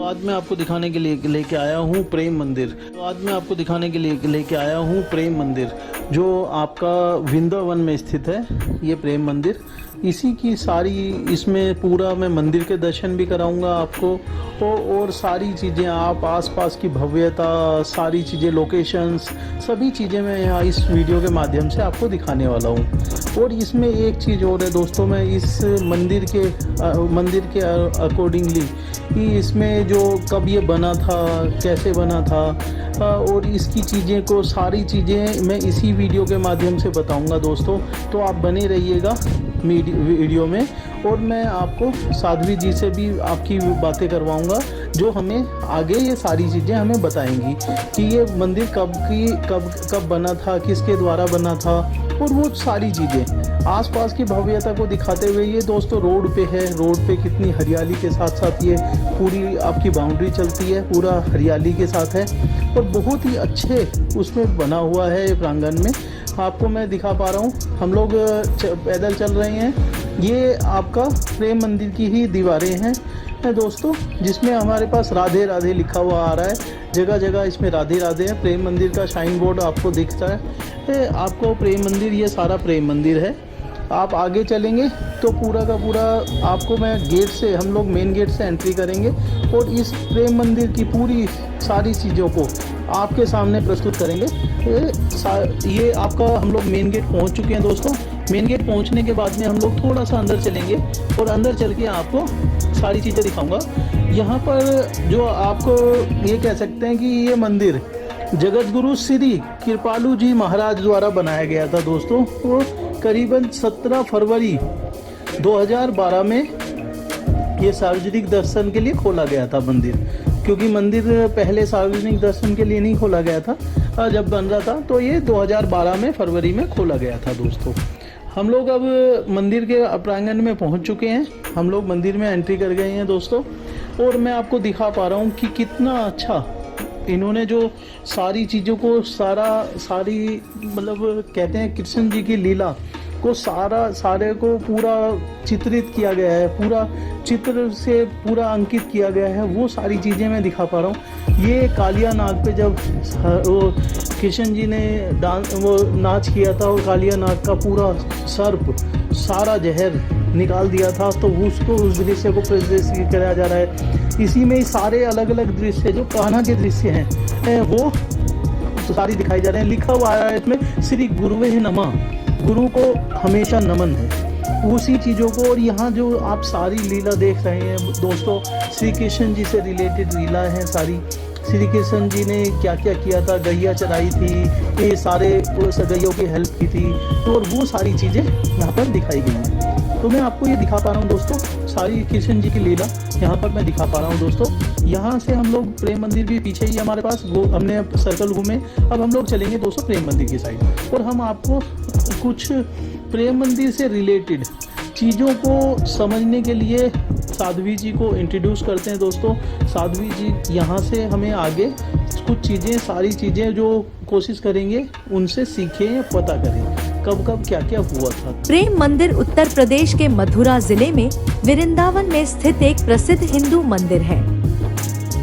आज मैं आपको दिखाने के लिए लेके आया हूँ प्रेम मंदिर। प्रेम मंदिर जो आपका वृंदावन में स्थित है। ये प्रेम मंदिर, इसी की सारी, इसमें पूरा मैं मंदिर के दर्शन भी कराऊंगा आपको और सारी चीज़ें, आप आसपास की भव्यता, सारी चीज़ें, लोकेशंस, सभी चीज़ें मैं यहाँ इस वीडियो के माध्यम से आपको दिखाने वाला हूँ। और इसमें एक चीज़ और है दोस्तों, मैं इस मंदिर के अकॉर्डिंगली कि इसमें जो कब ये बना था, कैसे बना था, और इसकी चीज़ें को, सारी चीज़ें मैं इसी वीडियो के माध्यम से बताऊंगा दोस्तों। तो आप बने रहिएगा वीडियो में, और मैं आपको साध्वी जी से भी आपकी बातें करवाऊंगा जो हमें आगे ये सारी चीज़ें हमें बताएंगी कि ये मंदिर कब बना था, किसके द्वारा बना था, और वो सारी चीज़ें आसपास की भव्यता को दिखाते हुए। ये दोस्तों रोड पे है, रोड पे कितनी हरियाली के साथ साथ ये पूरी आपकी बाउंड्री चलती है, पूरा हरियाली के साथ है और बहुत ही अच्छे उसमें बना हुआ है। ये प्रांगण में आपको मैं दिखा पा रहा हूँ। हम लोग पैदल चल रहे हैं। ये आपका प्रेम मंदिर की ही दीवारें हैं दोस्तों, जिसमें हमारे पास राधे राधे लिखा हुआ आ रहा है। जगह जगह इसमें राधे राधे है। प्रेम मंदिर का शाइन बोर्ड आपको दिखता है। आपको प्रेम मंदिर, ये सारा प्रेम मंदिर है। आप आगे चलेंगे तो पूरा का पूरा आपको मैं गेट से, हम लोग मेन गेट से एंट्री करेंगे और इस प्रेम मंदिर की पूरी सारी चीज़ों को आपके सामने प्रस्तुत करेंगे। ये आपका, हम लोग मेन गेट पहुंच चुके हैं दोस्तों। मेन गेट पहुंचने के बाद में हम लोग थोड़ा सा अंदर चलेंगे और अंदर चल के आपको सारी चीज़ें दिखाऊंगा। यहाँ पर जो आपको ये कह सकते हैं कि ये मंदिर जगत गुरु श्री कृपालु जी महाराज द्वारा बनाया गया था दोस्तों। वो करीबन 17 फरवरी 2012 में ये सार्वजनिक दर्शन के लिए खोला गया था मंदिर, क्योंकि मंदिर पहले सार्वजनिक दर्शन के लिए नहीं खोला गया था जब बन रहा था, तो ये 2012 में फरवरी में खोला गया था दोस्तों। हम लोग अब मंदिर के प्रांगण में पहुंच चुके हैं। हम लोग मंदिर में एंट्री कर गए हैं दोस्तों, और मैं आपको दिखा पा रहा हूं कि कितना अच्छा इन्होंने जो सारी चीज़ों को, सारी मतलब कहते हैं कृष्ण जी की लीला को सारे को पूरा चित्रित किया गया है, पूरा चित्र से पूरा अंकित किया गया है। वो सारी चीज़ें मैं दिखा पा रहा हूँ। ये कालिया नाग पे जब वो कृष्ण जी ने वो नाच किया था और कालिया नाग का पूरा सर्प सारा जहर निकाल दिया था, तो उसको, उस दृश्य को प्रदर्शित कराया जा रहा है। इसी में ही सारे अलग अलग दृश्य जो कान्हा के दृश्य हैं वो तो सारी दिखाई जा रहे हैं। लिखा हुआ है इसमें श्री गुरुवे नमः, गुरु को हमेशा नमन है, उसी चीज़ों को। और यहाँ जो आप सारी लीला देख रहे हैं दोस्तों, श्री कृष्ण जी से रिलेटेड लीला है सारी। श्री कृष्ण जी ने क्या क्या किया था, गैया चराई थी, ये सारे गैयों की हेल्प की थी, तो और वो सारी चीज़ें यहाँ पर दिखाई गई हैं। तो मैं आपको ये दिखा पा रहा हूँ दोस्तों, सारी कृष्ण जी की लीला यहाँ पर मैं दिखा पा रहा हूँ दोस्तों। यहाँ से हम लोग, प्रेम मंदिर भी पीछे ही हमारे पास, वो हमने सर्कल घूमे। अब हम लोग चलेंगे दोस्तों प्रेम मंदिर की साइड, और हम आपको कुछ प्रेम मंदिर से रिलेटेड चीज़ों को समझने के लिए साध्वी जी को इंट्रोड्यूस करते हैं दोस्तों। साध्वी जी यहाँ से हमें आगे कुछ चीज़ें, सारी चीज़ें जो कोशिश करेंगे उनसे सीखें, पता करें कब कब क्या क्या हुआ था। प्रेम मंदिर उत्तर प्रदेश के मथुरा जिले में वृंदावन में स्थित एक प्रसिद्ध हिंदू मंदिर है।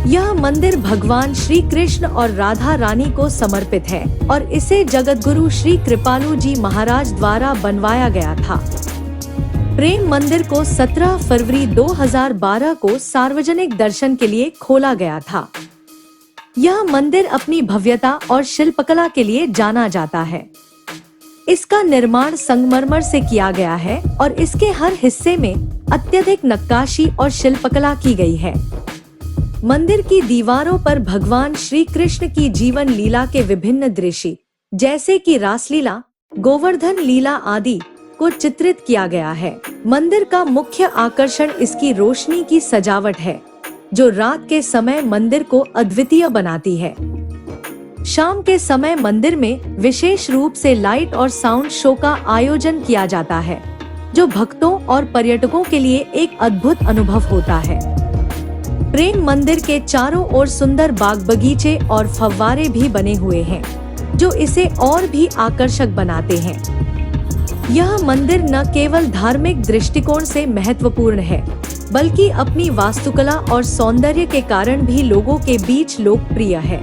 यह मंदिर भगवान श्री कृष्ण और राधा रानी को समर्पित है और इसे जगत गुरु श्री कृपालु जी महाराज द्वारा बनवाया गया था। प्रेम मंदिर को 17 फरवरी 2012 को सार्वजनिक दर्शन के लिए खोला गया था। यह मंदिर अपनी भव्यता और शिल्पकला के लिए जाना जाता है। इसका निर्माण संगमरमर से किया गया है और इसके हर हिस्से में अत्यधिक नक्काशी और शिल्पकला की गई है। मंदिर की दीवारों पर भगवान श्री कृष्ण की जीवन लीला के विभिन्न दृश्य, जैसे कि रासलीला, गोवर्धन लीला आदि को चित्रित किया गया है। मंदिर का मुख्य आकर्षण इसकी रोशनी की सजावट है, जो रात के समय मंदिर को अद्वितीय बनाती है। शाम के समय मंदिर में विशेष रूप से लाइट और साउंड शो का आयोजन किया जाता है, जो भक्तों और पर्यटकों के लिए एक अद्भुत अनुभव होता है। प्रेम मंदिर के चारों ओर सुंदर बाग बगीचे और फव्वारे भी बने हुए हैं, जो इसे और भी आकर्षक बनाते हैं। यह मंदिर न केवल धार्मिक दृष्टिकोण से महत्वपूर्ण है, बल्कि अपनी वास्तुकला और सौंदर्य के कारण भी लोगों के बीच लोकप्रिय है।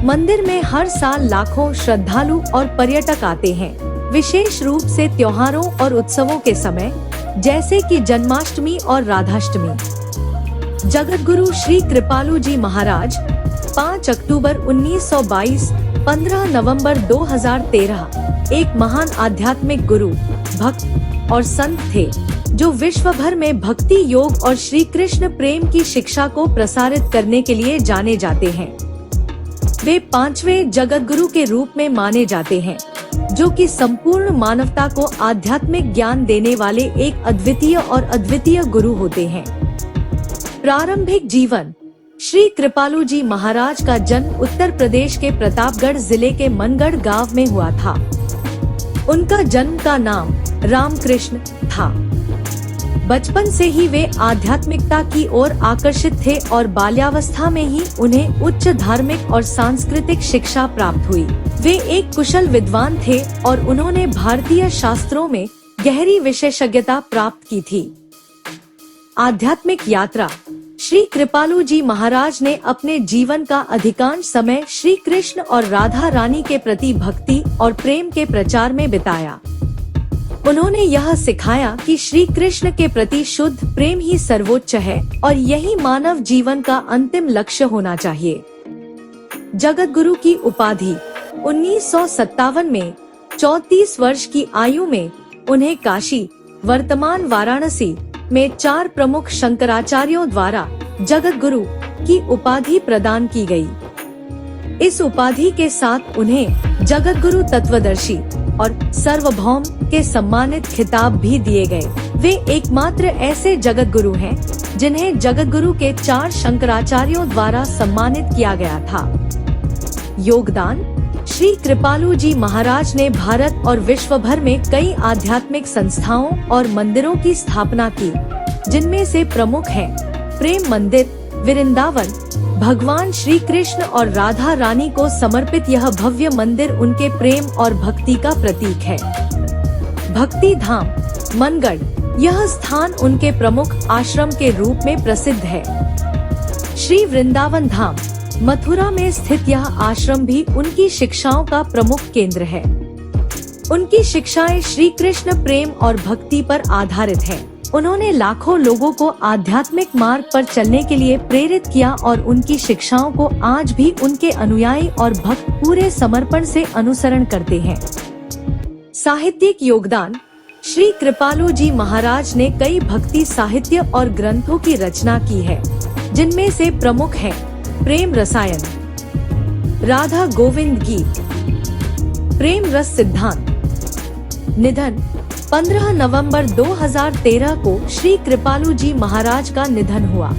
मंदिर में हर साल लाखों श्रद्धालु और पर्यटक आते हैं, विशेष रूप से त्योहारों और उत्सवों के समय, जैसे कि जन्माष्टमी और राधाष्टमी। जगतगुरु श्री कृपालु जी महाराज 5 अक्टूबर 1922, 15 नवंबर 2013 एक महान आध्यात्मिक गुरु, भक्त और संत थे, जो विश्व भर में भक्ति योग और श्री कृष्ण प्रेम की शिक्षा को प्रसारित करने के लिए जाने जाते हैं। वे 5वें जगतगुरु के रूप में माने जाते हैं, जो कि संपूर्ण मानवता को आध्यात्मिक ज्ञान देने वाले एक अद्वितीय और अद्वितीय गुरु होते हैं। प्रारंभिक जीवन। श्री कृपालु जी महाराज का जन्म उत्तर प्रदेश के प्रतापगढ़ जिले के मनगढ़ गांव में हुआ था। उनका जन्म का नाम रामकृष्ण था। बचपन से ही वे आध्यात्मिकता की ओर आकर्षित थे और बाल्यावस्था में ही उन्हें उच्च धार्मिक और सांस्कृतिक शिक्षा प्राप्त हुई। वे एक कुशल विद्वान थे और उन्होंने भारतीय शास्त्रों में गहरी विशेषज्ञता प्राप्त की थी। आध्यात्मिक यात्रा। श्री कृपालु जी महाराज ने अपने जीवन का अधिकांश समय श्री कृष्ण और राधा रानी के प्रति भक्ति और प्रेम के प्रचार में बिताया। उन्होंने यह सिखाया कि श्री कृष्ण के प्रति शुद्ध प्रेम ही सर्वोच्च है और यही मानव जीवन का अंतिम लक्ष्य होना चाहिए। जगतगुरु की उपाधि। 1957 में 34 वर्ष की आयु में उन्हें काशी, वर्तमान वाराणसी में 4 प्रमुख शंकराचार्यों द्वारा जगतगुरु की उपाधि प्रदान की गई। इस उपाधि के साथ उन्हें जगतगुरु तत्वदर्शी और सार्वभौम के सम्मानित खिताब भी दिए गए। वे एकमात्र ऐसे जगतगुरु हैं जिन्हें जगतगुरु के 4 शंकराचार्यों द्वारा सम्मानित किया गया था। योगदान। श्री कृपालु जी महाराज ने भारत और विश्व भर में कई आध्यात्मिक संस्थाओं और मंदिरों की स्थापना की, जिनमें से प्रमुख हैं प्रेम मंदिर, वृंदावन। भगवान श्री कृष्ण और राधा रानी को समर्पित यह भव्य मंदिर उनके प्रेम और भक्ति का प्रतीक है। भक्ति धाम, मनगढ़। यह स्थान उनके प्रमुख आश्रम के रूप में प्रसिद्ध है। श्री वृंदावन धाम, मथुरा में स्थित यह आश्रम भी उनकी शिक्षाओं का प्रमुख केंद्र है। उनकी शिक्षाएं श्री कृष्ण प्रेम और भक्ति पर आधारित है। उन्होंने लाखों लोगों को आध्यात्मिक मार्ग पर चलने के लिए प्रेरित किया और उनकी शिक्षाओं को आज भी उनके अनुयायी और भक्त पूरे समर्पण से अनुसरण करते हैं। साहित्यिक योगदान। श्री कृपालु जी महाराज ने कई भक्ति साहित्य और ग्रंथों की रचना की है, जिनमें से प्रमुख हैं प्रेम रसायन, राधा गोविंद गीत, प्रेम रस सिद्धांत। निधन। 15 नवंबर 2013 को श्री कृपालु जी महाराज का निधन हुआ।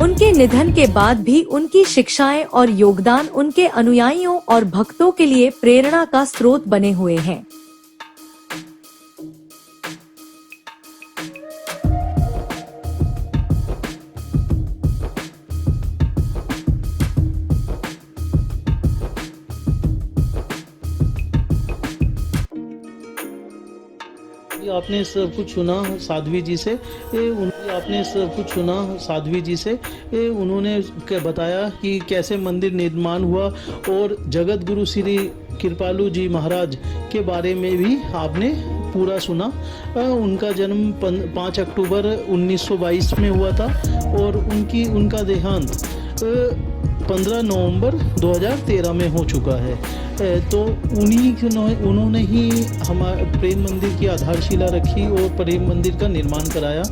उनके निधन के बाद भी उनकी शिक्षाएं और योगदान उनके अनुयायियों और भक्तों के लिए प्रेरणा का स्रोत बने हुए हैं। आपने सब कुछ सुना साध्वी जी से, आपने सब कुछ सुना साध्वी जी से। उन्होंने बताया कि कैसे मंदिर निर्माण हुआ और जगत गुरु श्री कृपालु जी महाराज के बारे में भी आपने पूरा सुना। उनका जन्म 5 अक्टूबर 1922 में हुआ था और उनका देहांत 15 नवंबर 2013 में हो चुका है। तो उन्होंने ही हमारे प्रेम मंदिर की आधारशिला रखी और प्रेम मंदिर का निर्माण कराया,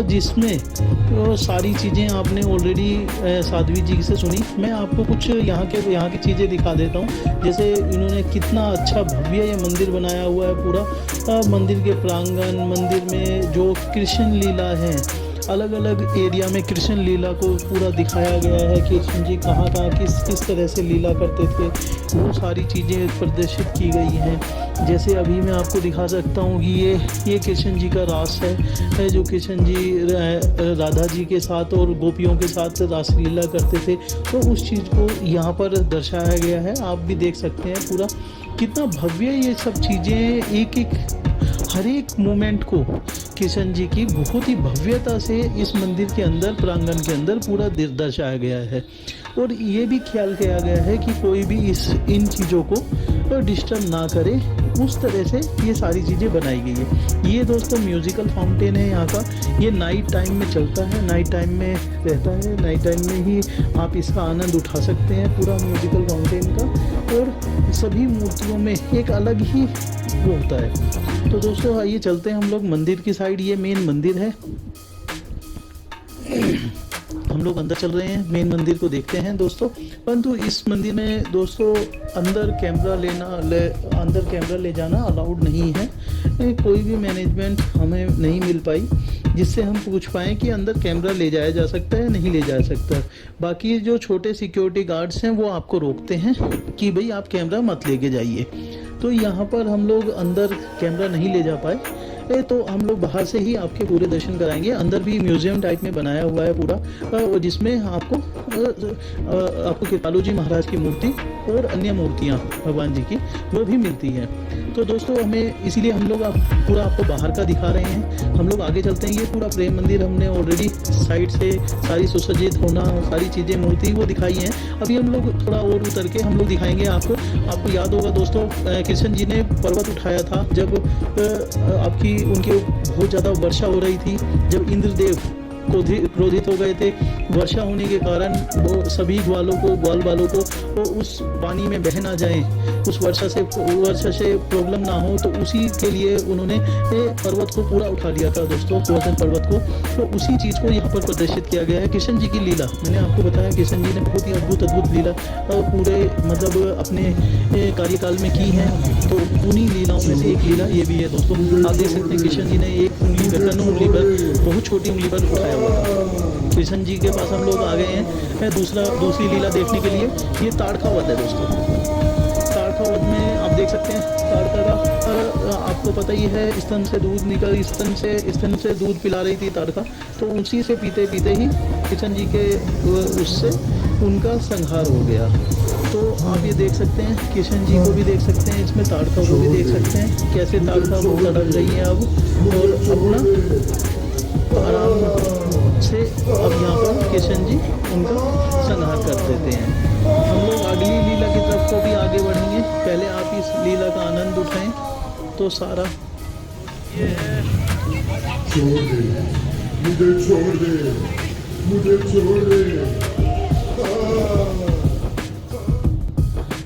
जिसमें तो सारी चीज़ें आपने ऑलरेडी साध्वी जी से सुनी। मैं आपको कुछ यहाँ की चीज़ें दिखा देता हूँ। जैसे इन्होंने कितना अच्छा भव्य ये मंदिर बनाया हुआ है। पूरा मंदिर के प्रांगण, मंदिर में जो कृष्ण लीला है, अलग अलग एरिया में कृष्ण लीला को पूरा दिखाया गया है कि कृष्ण जी कहाँ किस तरह से लीला करते थे, वो सारी चीज़ें प्रदर्शित की गई हैं। जैसे अभी मैं आपको दिखा सकता हूँ कि ये कृष्ण जी का रास है, जो कृष्ण जी राधा जी के साथ और गोपियों के साथ रासलीला करते थे, तो उस चीज़ को यहाँ पर दर्शाया गया है। आप भी देख सकते हैं पूरा कितना भव्य ये सब चीज़ें एक हर एक मोमेंट को किशन जी की बहुत ही भव्यता से इस मंदिर के अंदर, प्रांगण के अंदर पूरा दर्शाया गया है। और ये भी ख्याल किया गया है कि कोई भी इन चीज़ों को डिस्टर्ब ना करे, उस तरह से ये सारी चीज़ें बनाई गई है। ये दोस्तों म्यूज़िकल फाउंटेन है यहाँ का। ये नाइट टाइम में चलता है, नाइट टाइम में रहता है, नाइट टाइम में ही आप इसका आनंद उठा सकते हैं पूरा म्यूज़िकल फाउंटेन का। और सभी मूर्तियों में एक अलग ही वो होता है। तो दोस्तों आइए चलते हैं हम लोग मंदिर की साइड। ये मेन मंदिर है, हम लोग अंदर चल रहे हैं, मेन मंदिर को देखते हैं दोस्तों। परंतु इस मंदिर में दोस्तों अंदर कैमरा ले जाना अलाउड नहीं है। कोई भी मैनेजमेंट हमें नहीं मिल पाई जिससे हम पूछ पाएँ कि अंदर कैमरा ले जाया जा सकता है, नहीं ले जा सकता। बाकी जो छोटे सिक्योरिटी गार्ड्स हैं वो आपको रोकते हैं कि भाई आप कैमरा मत लेके जाइए। तो यहाँ पर हम लोग अंदर कैमरा नहीं ले जा पाए, तो हम लोग बाहर से ही आपके पूरे दर्शन कराएंगे। अंदर भी म्यूजियम टाइप में बनाया हुआ है पूरा, जिसमें आपको कृपालु जी महाराज की मूर्ति और अन्य मूर्तियाँ भगवान जी की वो भी मिलती हैं। तो दोस्तों हमें इसीलिए हम लोग पूरा आपको बाहर का दिखा रहे हैं। हम लोग आगे चलते हैं। ये पूरा प्रेम मंदिर हमने ऑलरेडी साइड से सारी सुसज्जित होना, सारी चीज़ें मूर्ति वो दिखाई हैं। अभी हम लोग थोड़ा और उतर के हम लोग दिखाएंगे आपको याद होगा दोस्तों, कृष्ण जी ने पर्वत उठाया था जब उनके बहुत ज़्यादा वर्षा हो रही थी, जब इंद्रदेव क्रोधित हो गए थे वर्षा होने के कारण। वो सभी ग्वाल वालों को वो उस पानी में बह ना जाए, उस वर्षा से प्रॉब्लम ना हो, तो उसी के लिए उन्होंने पर्वत को पूरा उठा लिया था दोस्तों, गोवर्धन पर्वत को। तो उसी चीज़ को यहाँ पर प्रदर्शित किया गया है। कृष्ण जी की लीला मैंने आपको बताया, कृष्ण जी ने बहुत ही अद्भुत लीला पूरे मतलब अपने कार्यकाल में की है। तो उन्हीं लीलाओं में से एक लीला ये भी है दोस्तों। आप देख सकते हैं कृष्ण जी ने एक उंगली पर, उंगली पर, बहुत छोटी उंगली पर उठाया हुआ था। कृष्ण जी के पास हम लोग आ गए हैं दूसरी लीला देखने के लिए। ये ताड़का वध है दोस्तों। ताड़का वध में आप देख सकते हैं ताड़का का आपको पता ही है, स्तन से दूध निकल, स्तन से दूध पिला रही थी ताड़का। तो उसी से पीते पीते ही कृष्ण जी के उससे उनका संहार हो गया। तो आप ये देख सकते हैं, कृष्ण जी को भी देख सकते हैं, इसमें ताड़का को भी देख सकते हैं कैसे ताड़का वो तड़प रही है अब, और अपना आराम से अब यहाँ पर कृष्ण जी उनका संहार कर देते हैं। हम लोग अगली लीला की तरफ को भी आगे बढ़ेंगे, पहले आप इस लीला का आनंद उठाएं। तो सारा ये है, मुझे छोड़ दे।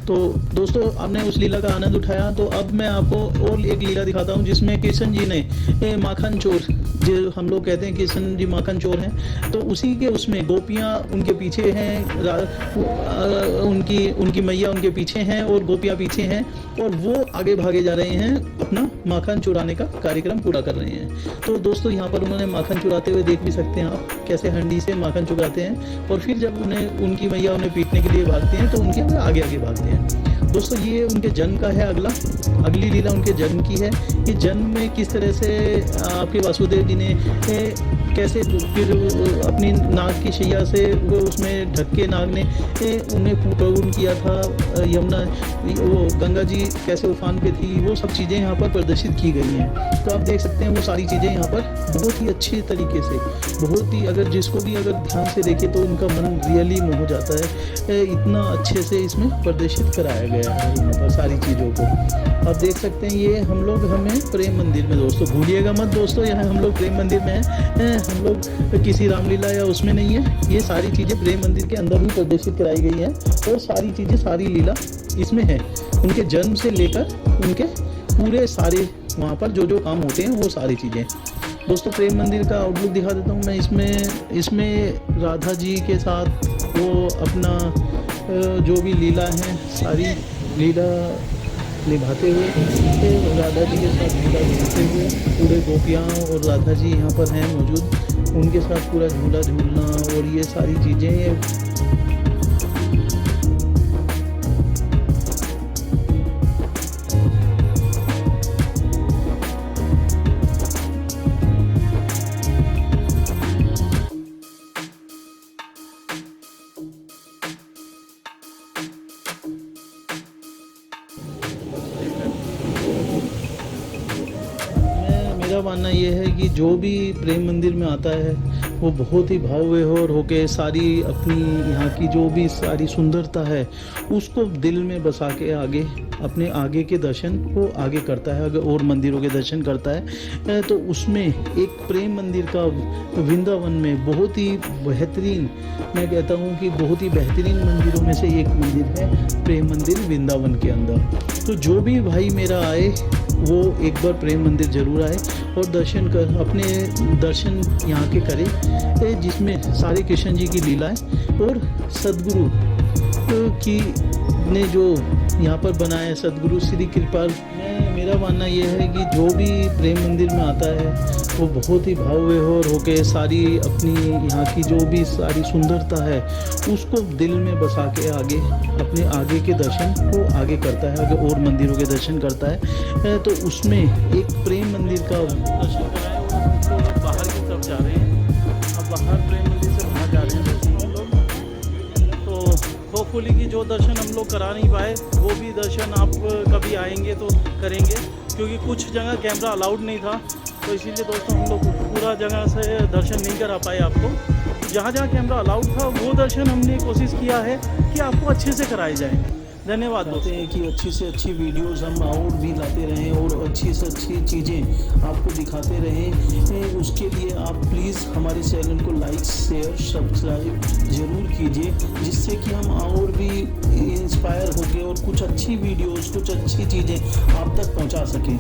तो दोस्तों आपने उस लीला का आनंद उठाया, तो अब मैं आपको और एक लीला दिखाता हूँ जिसमें कृष्ण जी ने माखन चोर, जो हम लोग कहते हैं कृष्ण जी माखन चोर हैं, तो उसी के उसमें गोपियाँ उनके पीछे हैं, उनकी मैया उनके पीछे हैं और गोपियाँ पीछे हैं, और वो आगे भागे जा रहे हैं, अपना माखन चुराने का कार्यक्रम पूरा कर रहे हैं। तो दोस्तों यहाँ पर उन्होंने माखन चुराते हुए देख भी सकते हैं आप, कैसे हंडी से माखन चुराते हैं, और फिर जब उनकी मैया उन्हें पीटने के लिए भागती हैं तो उनके आगे आगे भागते हैं। दोस्तों ये उनके जन्म का है, अगली लीला उनके जन्म की है। ये जन्म में किस तरह से आपके वासुदेव जी ने कैसे फिर अपनी नाग की शैया से वो उसमें ढक के नाग ने उन्हें पूर्ण किया था, यमुना वो गंगा जी कैसे उफान पे थी, वो सब चीज़ें यहाँ पर प्रदर्शित की गई हैं। तो आप देख सकते हैं वो सारी चीज़ें यहाँ पर बहुत ही अच्छे तरीके से, बहुत ही अगर जिसको भी अगर ध्यान से देखे तो उनका मन रियली मोह जाता है, इतना अच्छे से इसमें प्रदर्शित कराया गया है यहाँ पर सारी चीज़ों को। आप देख सकते हैं ये हमें प्रेम मंदिर में, दोस्तों भूलिएगा मत दोस्तों, यहाँ हम लोग प्रेम मंदिर में हैं, हम लोग किसी रामलीला या उसमें नहीं है। ये सारी चीज़ें प्रेम मंदिर के अंदर ही प्रदर्शित कराई गई हैं, और सारी चीज़ें, सारी लीला इसमें है, उनके जन्म से लेकर उनके पूरे सारे वहाँ पर जो जो काम होते हैं वो सारी चीज़ें। दोस्तों प्रेम मंदिर का आउटलुक दिखा देता हूँ मैं। इसमें राधा जी के साथ वो अपना जो भी लीला है सारी लीला निभाते हुए, राधा जी के साथ झूला झूलते हुए, पूरे गोपियाँ और राधा जी यहाँ पर हैं मौजूद, उनके साथ पूरा झूला झूलना और ये सारी चीज़ें मेरा मानना ये है कि जो भी प्रेम मंदिर में आता है वो बहुत ही भाव विभोर होके सारी अपनी यहाँ की जो भी सारी सुंदरता है उसको दिल में बसा के आगे अपने आगे के दर्शन को आगे करता है, अगर और मंदिरों के दर्शन करता है तो उसमें एक प्रेम मंदिर का वृंदावन में बहुत ही बेहतरीन, मैं कहता हूँ कि बहुत ही बेहतरीन मंदिरों में से एक मंदिर है प्रेम मंदिर वृंदावन के अंदर। तो जो भी भाई मेरा आए वो एक बार प्रेम मंदिर जरूर आए और दर्शन कर अपने दर्शन यहाँ के करे, जिसमें सारे कृष्ण जी की लीलाएं और सदगुरु की ने जो यहाँ पर बनाया है सदगुरु श्री कृपाल। मेरा मानना यह है कि जो भी प्रेम मंदिर में आता है वो बहुत ही भाव विभोर होके सारी अपनी यहाँ की जो भी सारी सुंदरता है उसको दिल में बसा के आगे अपने आगे के दर्शन को आगे करता है, अगर और मंदिरों के दर्शन करता है तो उसमें एक प्रेम मंदिर का दर्शन कराए। और हम लोग बाहर की तरफ जा रहे हैं, अब बाहर प्रेम मंदिर से बाहर जा रहे हैं हम लोग। तो होपफुली कि जो दर्शन हम लोग करा नहीं पाए वो भी दर्शन आप कभी आएंगे तो करेंगे, क्योंकि कुछ जगह कैमरा अलाउड नहीं था, तो इसीलिए दोस्तों हम लोग पूरा जगह से दर्शन नहीं करा पाए आपको। जहाँ जहाँ कैमरा अलाउड था वो दर्शन हमने कोशिश किया है कि आपको अच्छे से कराए जाएँ। धन्यवाद दोस्तों। हैं कि अच्छी से अच्छी वीडियोस हम और भी लाते रहें और अच्छी से अच्छी चीज़ें आपको दिखाते रहें। उसके लिए आप प्लीज़ हमारे चैनल को लाइक शेयर सब्सक्राइब ज़रूर कीजिए, जिससे कि हम और भी इंस्पायर होकर और कुछ अच्छी वीडियोस कुछ अच्छी चीज़ें आप तक पहुंचा सकें।